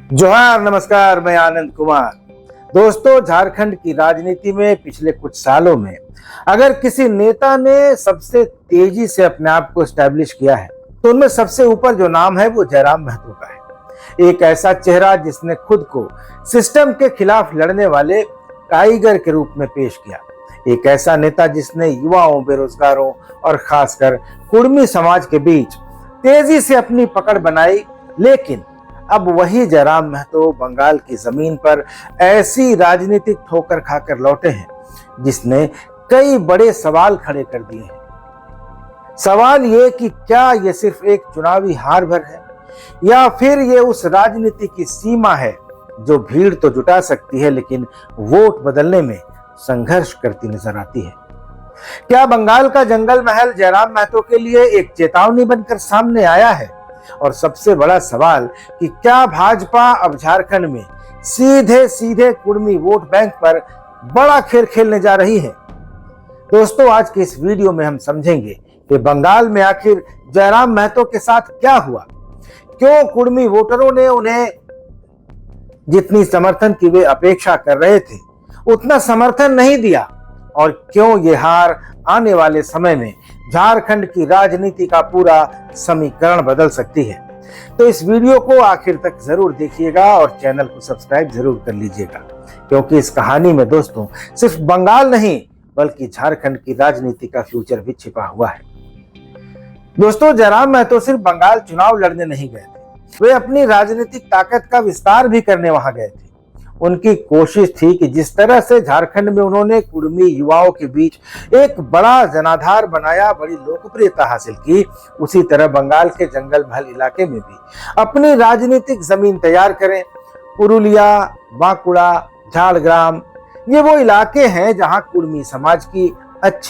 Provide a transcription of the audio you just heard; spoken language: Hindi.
जोहार, नमस्कार। मैं आनंद कुमार। दोस्तों, झारखंड की राजनीति में पिछले कुछ सालों में अगर किसी नेता ने सबसे तेजी से अपने आप को एस्टैब्लिश किया है तो उनमें सबसे ऊपर जो नाम है वो जयराम महतो का है। एक ऐसा चेहरा जिसने खुद को सिस्टम के खिलाफ लड़ने वाले टाइगर के रूप में पेश किया। एक ऐसा नेता जिसने युवाओं, बेरोजगारों और खासकर कुर्मी समाज के बीच तेजी से अपनी पकड़ बनाई। लेकिन अब वही जयराम महतो बंगाल की जमीन पर ऐसी राजनीतिक ठोकर खाकर लौटे हैं जिसने कई बड़े सवाल खड़े कर दिए हैं। सवाल ये कि क्या ये सिर्फ एक चुनावी हार भर है या फिर ये उस राजनीति की सीमा है जो भीड़ तो जुटा सकती है लेकिन वोट बदलने में संघर्ष करती नजर आती है। क्या बंगाल का जंगल महल जयराम महतो के लिए एक चेतावनी बनकर सामने आया है? और सबसे बड़ा सवाल कि क्या भाजपा अब झारखंड में सीधे सीधे कुर्मी वोट बैंक पर बड़ा खेल खेलने जा रही है? दोस्तों, आज के इस वीडियो में हम समझेंगे कि बंगाल में आखिर जयराम महतो के साथ क्या हुआ, क्यों कुर्मी वोटरों ने उन्हें जितनी समर्थन की वे अपेक्षा कर रहे थे उतना समर्थन नहीं दिया, और क्यों ये हार आने वाले समय में झारखंड की राजनीति का पूरा समीकरण बदल सकती है। तो इस वीडियो को आखिर तक जरूर देखिएगा और चैनल को सब्सक्राइब जरूर कर लीजिएगा, क्योंकि इस कहानी में दोस्तों सिर्फ बंगाल नहीं बल्कि झारखंड की राजनीति का फ्यूचर भी छिपा हुआ है। दोस्तों, जयराम महतो सिर्फ बंगाल चुनाव लड़ने नहीं गए थे, वे अपनी राजनीतिक ताकत का विस्तार भी करने वहां गए थे। उनकी कोशिश थी कि जिस तरह से झारखंड में उन्होंने कुर्मी युवाओं के बीच एक बड़ा जनाधार बनाया, बड़ी लोकप्रियता हासिल की, उसी तरह बंगाल के जंगल महल इलाके में भी अपनी राजनीतिक जमीन तैयार करें। पुरुलिया, बांकुड़ा, झाड़ग्राम ये वो इलाके हैं जहां कुर्मी समाज की अच्छी